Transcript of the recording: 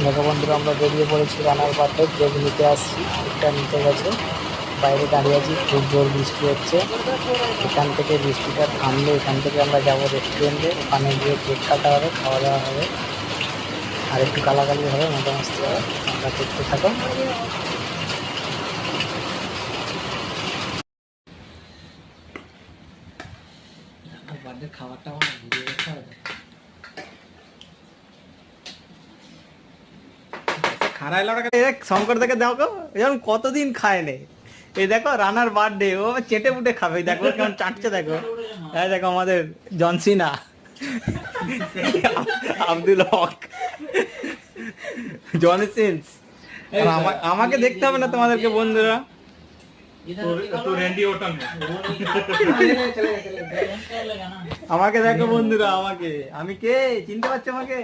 দেখো বন্ধুরা, আমরা বেরিয়ে পড়েছি রানার বার্থডে কেক নিতে আসছি। কেকটা নিতে গেছে, বাইরে দাঁড়িয়ে আছি, খুব জোর বৃষ্টি হচ্ছে। এখান থেকে বৃষ্টিটা থামলে এখান থেকে আমরা যাব রেস্টুরেন্টে, ওখানে গিয়ে কেক কাটা হবে, খাওয়া দাওয়া হবে, আর একটু গালাগালি হবে, মজা মস্তি হবে। আমরা দেখতে থাকো। খাবারটা আমার ভিডিও করতে হবে। খারাই লড়াকে শঙ্কর থেকে দেখো যেমন কতদিন খায় নে। এই দেখো রানার বার্থডে, ও চেটে পুটে খাবে, দেখো কেমন চাটছে। দেখো এই দেখো আমাদের জনসিনা, আব্দুল হক, জনসিন্স। আমাকে দেখতে হবে না তোমাদেরকে বন্ধুরা। আমাকে দেখো বন্ধুরা, আমাকে, আমি কে চিনতে পারছো আমাকে?